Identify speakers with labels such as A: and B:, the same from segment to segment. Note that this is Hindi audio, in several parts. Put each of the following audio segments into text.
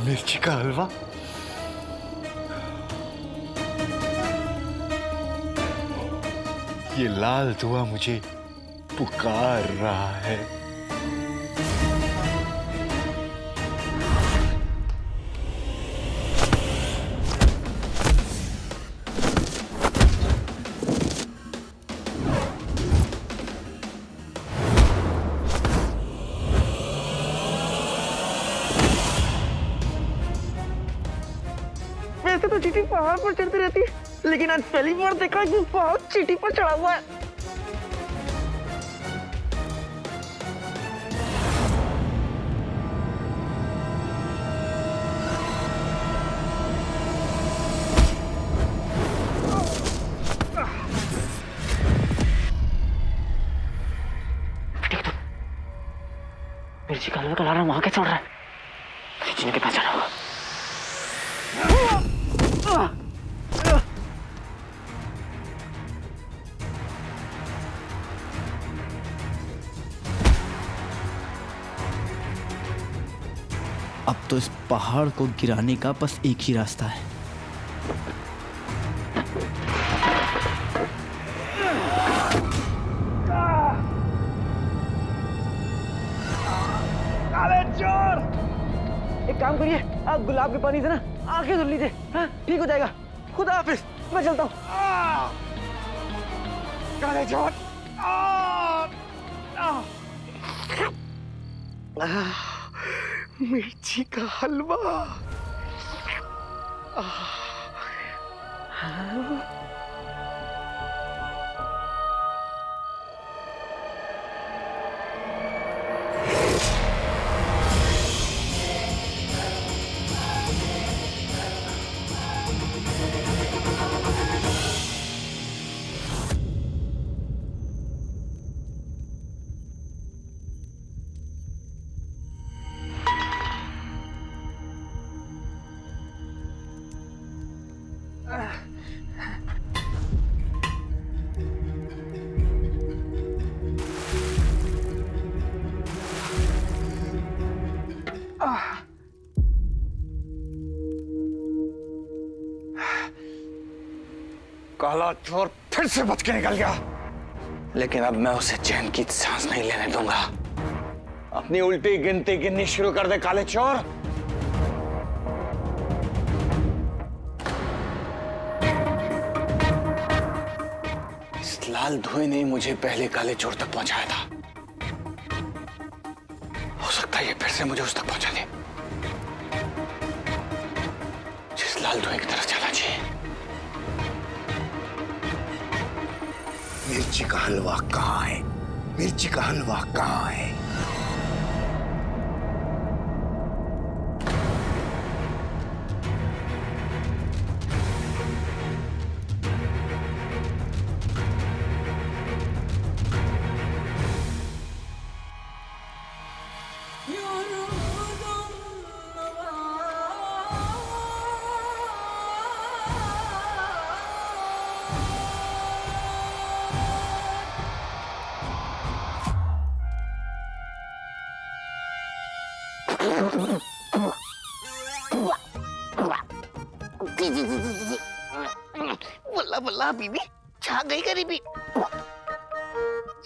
A: मिर्ची का हलवा। ये लाल धुआं मुझे पुकार रहा है।
B: वैसे तो चींटी पहाड़ पर चढ़ती रहती है, लेकिन आज पहली बार देखा कि पहाड़ चींटी पर चढ़ा हुआ है। मिर्ची का हलवा का अलार्म वहां कैसे उड़ रहा है? किसी ने कितना चढ़ा हुआ।
C: अब तो इस पहाड़ को गिराने का बस एक ही रास्ता है।
B: काले चोर! एक काम करिए, आप गुलाब के पानी से ना आंखें धुल लीजिए। हाँ, ठीक हो जाएगा। खुदा हाफिज, मैं चलता हूँ। काले चोर! मिर्ची का हलवा।
A: काला चोर फिर से बच के निकल गया, लेकिन अब मैं उसे चैन की सांस नहीं लेने दूंगा। अपनी उल्टी गिनती गिननी शुरू कर दे काले चोर। इस लाल धुएं ने मुझे पहले काले चोर तक पहुंचाया था। हो सकता है ये फिर से मुझे उस तक पहुंचा दे जिस लाल धुएं की तरफ जाना चाहिए। मिर्ची का हलवा कहाँ है? मिर्ची का हलवा कहाँ है?
B: बल्ला बल्ला बीबी, छा गई गरीबी।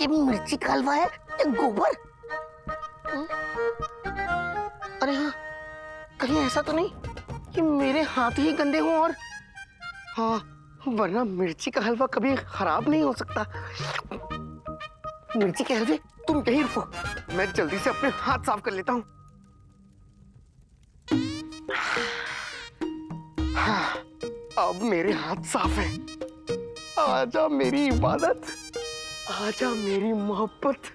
B: ये मिर्ची का हलवा है या गोबर? अरे हाँ, कहीं ऐसा तो नहीं कि मेरे हाथ ही गंदे हों और हाँ, वरना मिर्ची का हलवा कभी खराब नहीं हो सकता। मिर्ची के हलवे, तुम यहीं रुको, मैं जल्दी से अपने हाथ साफ कर लेता हूँ। हाँ, अब मेरे हाथ साफ हैं। आजा मेरी इबादत, आजा मेरी मोहब्बत।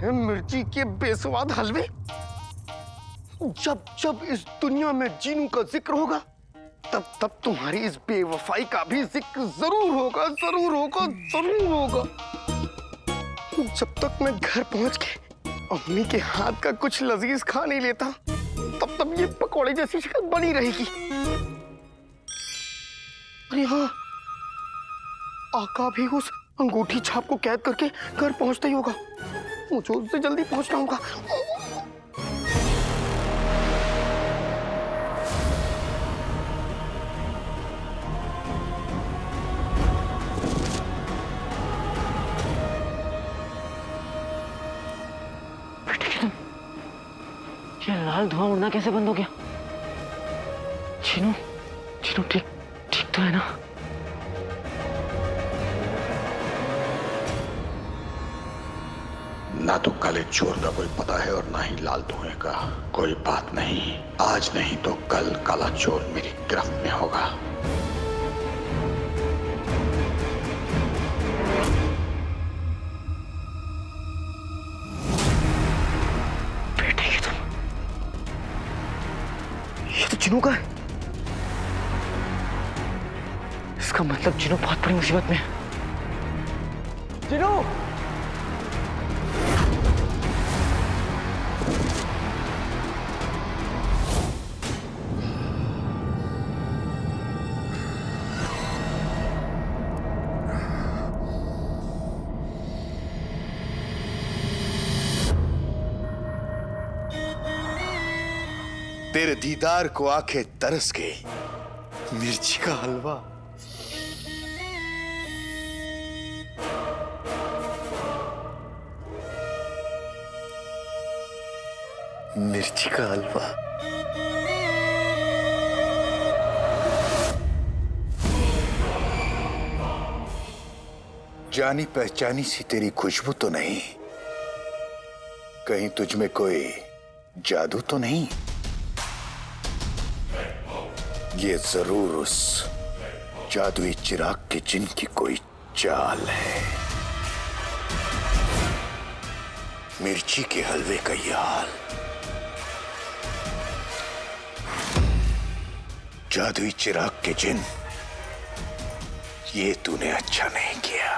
B: मिर्ची के बेस्वाद हलवे, जब जब इस दुनिया में जीनू का जिक्र होगा तब तुम्हारी इस बेवफाई का भी जिक्र जरूर होगा, जरूर होगा, जरूर होगा। जब तक मैं घर पहुंच के अम्मी के हाथ का कुछ लजीज खा नहीं लेता, तब तक ये पकौड़े जैसी शक्ल बनी रहेगी। अरे हाँ, आका भी उस अंगूठी छाप को कैद करके घर पहुंचता ही होगा। मुझे उससे जल्दी पहुंचना होगा।
D: ये लाल धुआं उड़ना कैसे बंद हो गया? चीनू, चीनू ठीक ठीक तो है ना?
E: ना तो काले चोर का कोई पता है और ना ही लाल धुएं का। कोई बात नहीं, आज नहीं तो कल काला चोर मेरी गिरफ्त में होगा।
D: बेटे की तुम, ये तो चिनू का है। इसका मतलब चिनू बहुत बड़ी मुसीबत में है। चिनू!
E: तेरे दीदार को आंखें तरस गई। मिर्ची का हलवा। मिर्ची का हलवा। जानी पहचानी सी तेरी खुशबू तो नहीं? कहीं तुझ में कोई जादू तो नहीं? ये जरूर उस जादुई चिराग के जिन की कोई चाल है। मिर्ची के हलवे का ये हाल। जादुई चिराग के जिन, ये तूने अच्छा नहीं किया।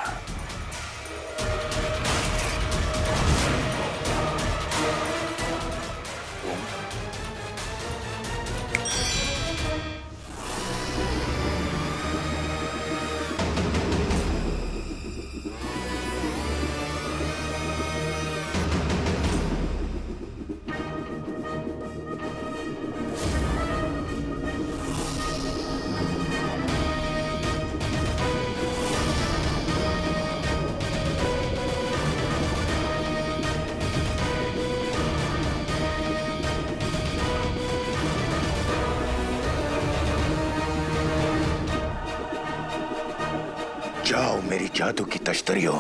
E: जाओ मेरी जादू की तश्तरियों,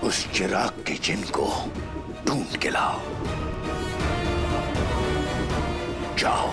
E: उस चिराग के जिन को ढूंढ के लाओ। जाओ।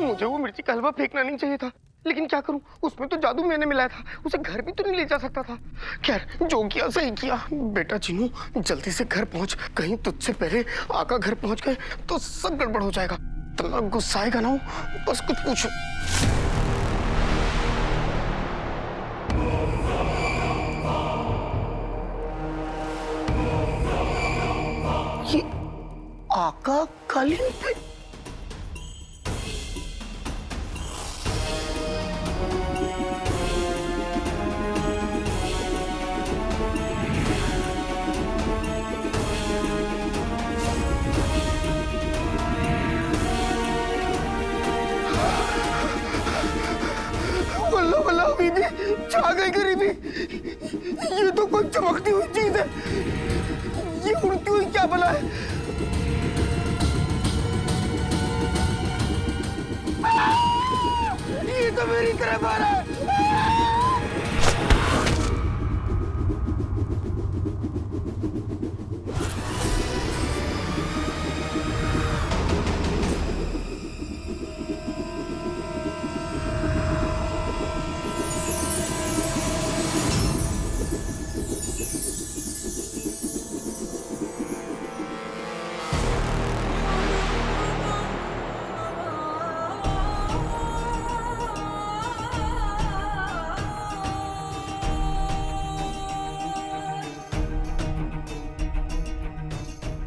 B: मुझे वो मिर्ची का हलवा फेंकना नहीं चाहिए था, लेकिन क्या करूं, उसमें तो जादू मैंने मिलाया था। उसे घर भी तो नहीं ले जा सकता था। खैर, जो किया सही किया। बेटा चिनू, जल्दी से घर पहुंच। कहीं तुझसे पहले आका घर पहुंच गए तो सब गड़बड़ हो जाएगा। इतना गुस्साएगा ना, बस कुछ पूछो। ये आका कालीन पे बीबी, छा गई गरीबी। ये तो कोई चमकती हुई चीज है। ये उड़ती हुई क्या भला है? ये तो मेरी तरफ आ रहा है।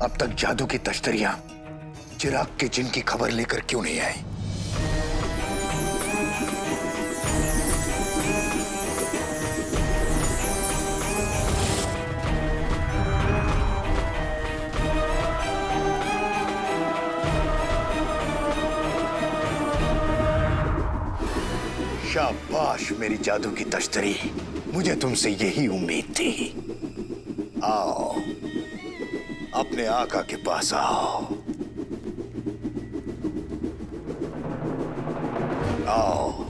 E: अब तक जादू की तश्तरियां चिराग के जिन की खबर लेकर क्यों नहीं आई? शाबाश मेरी जादू की तश्तरी, मुझे तुमसे यही उम्मीद थी। आओ, अपने आका के पास आओ। आओ।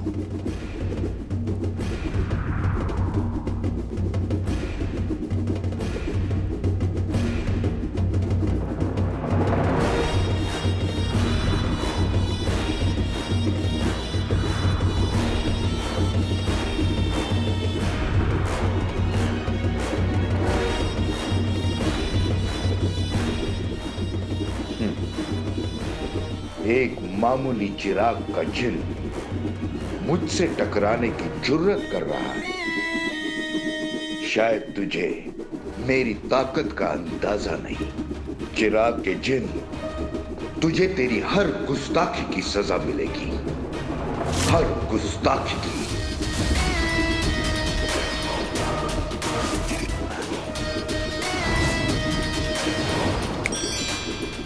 E: एक मामूली चिराग का जिन मुझसे टकराने की जुर्रत कर रहा है। शायद तुझे मेरी ताकत का अंदाजा नहीं। चिराग के जिन, तुझे तेरी हर गुस्ताखी की सजा मिलेगी, हर गुस्ताखी की।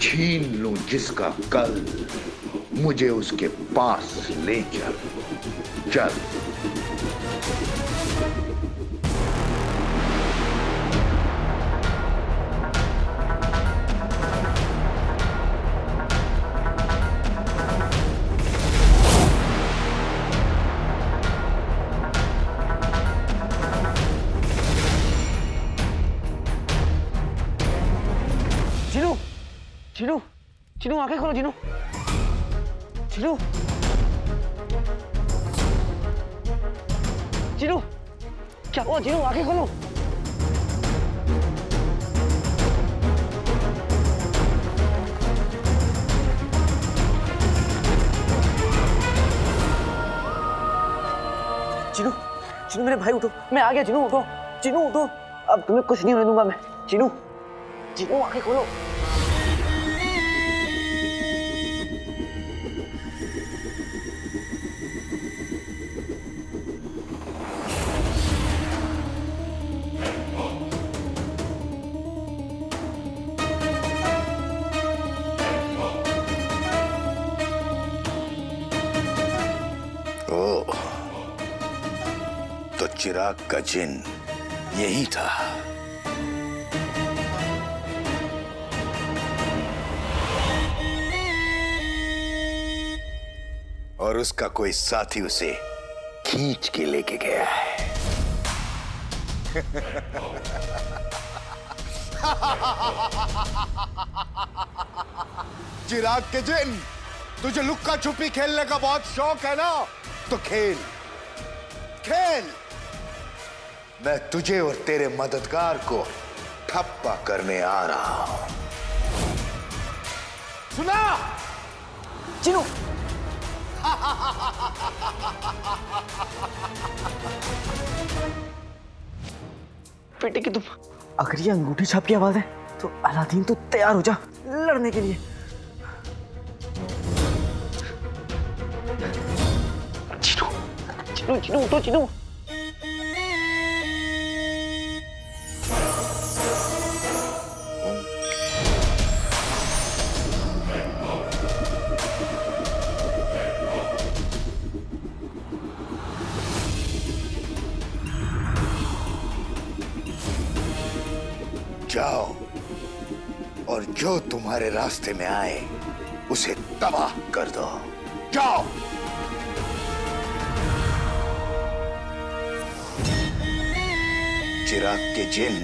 E: छीन लूं जिसका कल, मुझे उसके पास ले चल। चल।
D: चिनू, चिनू, चिनू आंखें खोलो चिनू, चिनू, चिनू, क्या हुआ चिनू? आंखें खोलो। चिनू, चिनू मेरे भाई उठो, मैं आ गया। चिनू उठो, चिनू उठो, अब तुम्हें कुछ नहीं होने दूंगा मैं। चिनू, चिनू आंखें खोलो।
E: ओह, तो चिराग का जिन यही था। और उसका कोई साथी उसे खींच के लेके गया है। चिराग के जिन, तुझे लुक्का छुपी खेलने का बहुत शौक है ना? तो खेल, खेल। मैं तुझे और तेरे मददगार को ठप्पा करने आ रहा हूं। सुना?
D: चिनू, बेटे की तुम, अगर ये अंगूठी छाप की आवाज है तो अलादीन तो तैयार हो जा लड़ने के लिए। चिनू, चिनू, चिनू उठो चिनू।
E: जाओ और जो तुम्हारे रास्ते में आए उसे तबाह कर दो। जाओ। चिराग के जिन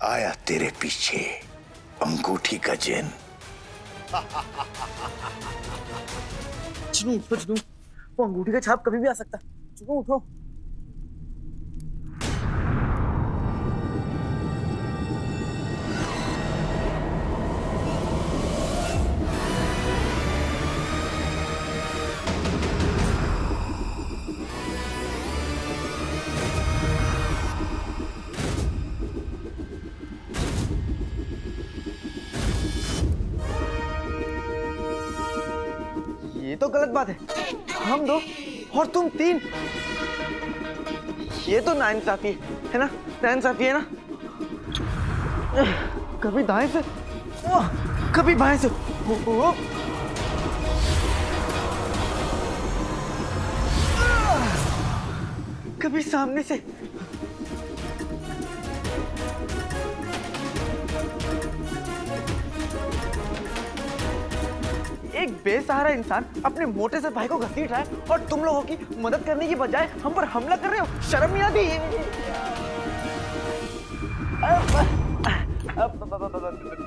E: आया तेरे पीछे, अंगूठी का जिन।
D: चिनू उठो चिनू, वो अंगूठी का छाप कभी भी आ सकता। चिनू उठो। ये तो गलत बात है। हम 2 और तुम 3, ये तो नाइंसाफी है ना, नाइंसाफी है ना। कभी दाएं से कभी बाएं से। कभी सामने से। एक बेसहारा इंसान अपने मोटे से भाई को घसीट रहा है और तुम लोगों की मदद करने की बजाय हम पर हमला कर रहे हो। शर्म नहीं आती?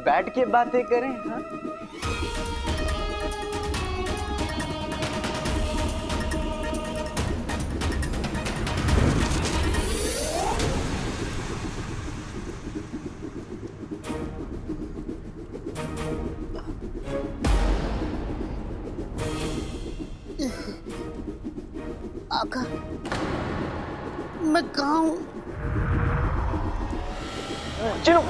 D: बैठ के बातें करें। हाँ?
B: आका, मैं कहाँ हूँ?
D: चलो।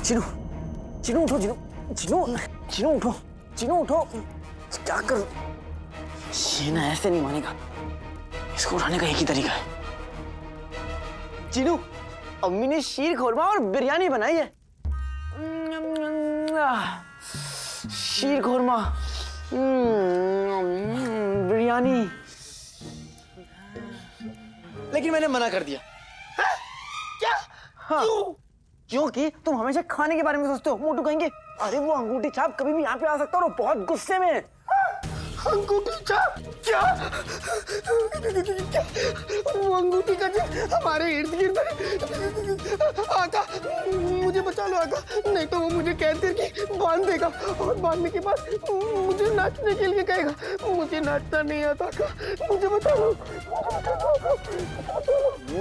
D: चिनू, चिनू उठो, चिनू, चिनू, चिनू उठो, चिनू उठो। क्या कर? ये ना ऐसे नहीं मानेगा। इसको उठाने का एक ही तरीका है। चिनू, अम्मी ने शीर खोरमा और बिरयानी बनाई है। शीर खोरमा, बिरयानी। लेकिन मैंने मना कर दिया।
B: क्या?
D: हाँ। क्योंकि तुम हमेशा खाने के बारे में सोचते हो। मोटू कहेंगे, अरे वो अंगूठी छाप कभी भी यहाँ पे आ सकता है और वो बहुत गुस्से में है।
B: अंगूठी छाप? क्या? क्या? वो अंगूठी का चिन्ह हमारे इर्द गिर्द है। आका, मुझे बचा लो आका, नहीं तो वो मुझे कैद करके बांध देगा और बांधने के बाद मुझे नाचने के लिए कहेगा। मुझे नाचना नहीं आता आका, मुझे बचा लो।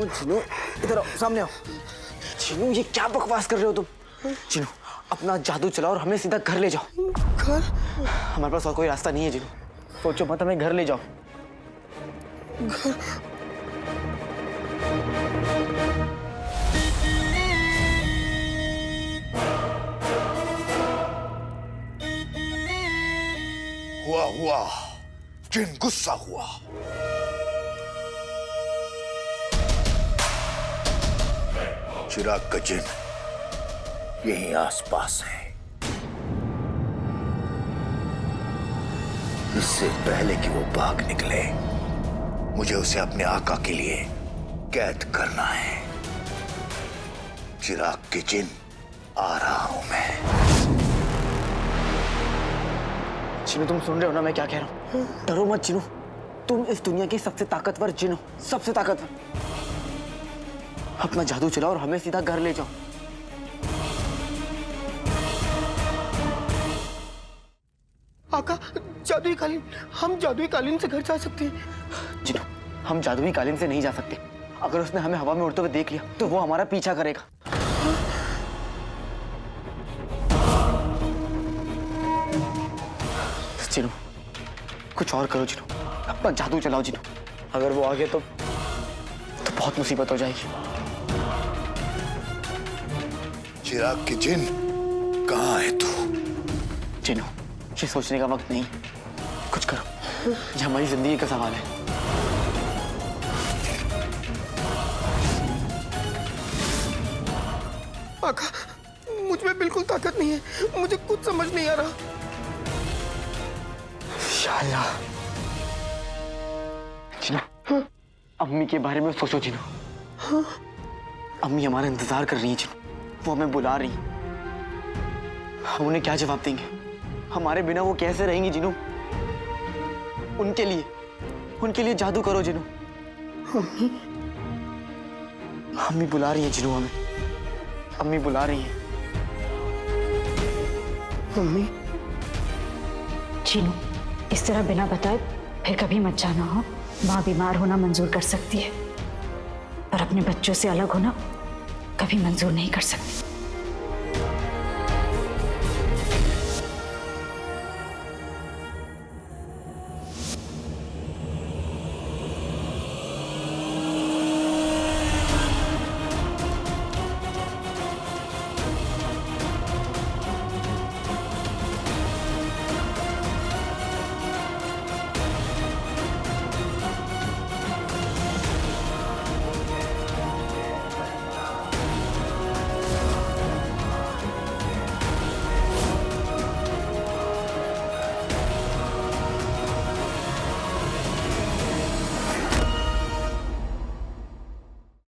D: चिनू, इधर आओ, सामने आओ। चिनू, ये क्या बकवास कर रहे हो तुम? चिनू, अपना जादू चलाओ और हमें सीधा घर ले जाओ।
B: घर?
D: हमारे पास और कोई रास्ता नहीं है चिनू। सोचो मत, हमें घर ले जाओ।
B: घर?
E: हुआ, जिन गुस्सा हुआ। चिराग का जिन यहीं आसपास है। इससे पहले कि वो भाग निकले, मुझे उसे अपने आका के लिए कैद करना है। चिराग के जिन, आ रहा हूं मैं।
D: चिनू, तुम सुन रहे हो ना मैं क्या कह रहा हूँ? डरो मत चिनू, तुम इस दुनिया की सबसे ताकतवर जिन हो, सबसे ताकतवर। अपना जादू चलाओ और हमें सीधा घर ले जाओ।
B: आका, जादुई कालीन, हम जादुई कालीन से घर जा सकते हैं।
D: चिनू, हम जादुई कालीन से नहीं जा सकते। अगर उसने हमें हवा में उड़ते हुए देख लिया तो वो हमारा पीछा करेगा। चिनू, कुछ और करो चिनू, अपना जादू चलाओ चिनू। अगर वो आ गए तो बहुत मुसीबत हो जाएगी।
E: चिराग के जिन, कहाँ है तू?
D: चिनू, ये सोचने का वक्त नहीं, कुछ करो। ये हमारी जिंदगी का सवाल है।
B: आका, मुझ में बिल्कुल ताकत नहीं है, मुझे कुछ समझ नहीं आ रहा।
D: शाला चिनू, अम्मी के बारे में सोचो चिनू। अम्मी हमारा इंतजार कर रही है चिनू, वो हमें बुला रही है। हम उन्हें क्या जवाब देंगे? हमारे बिना वो कैसे रहेंगी चिनू? उनके लिए जादू करो चिनू। अम्मी बुला रही है चिनू हमें, अम्मी बुला रही है।
B: मम्मी,
F: चीनू, इस तरह बिना बताए फिर कभी मत जाना हो। माँ बीमार होना मंजूर कर सकती है, पर अपने बच्चों से अलग होना कभी मंजूर नहीं कर सकती।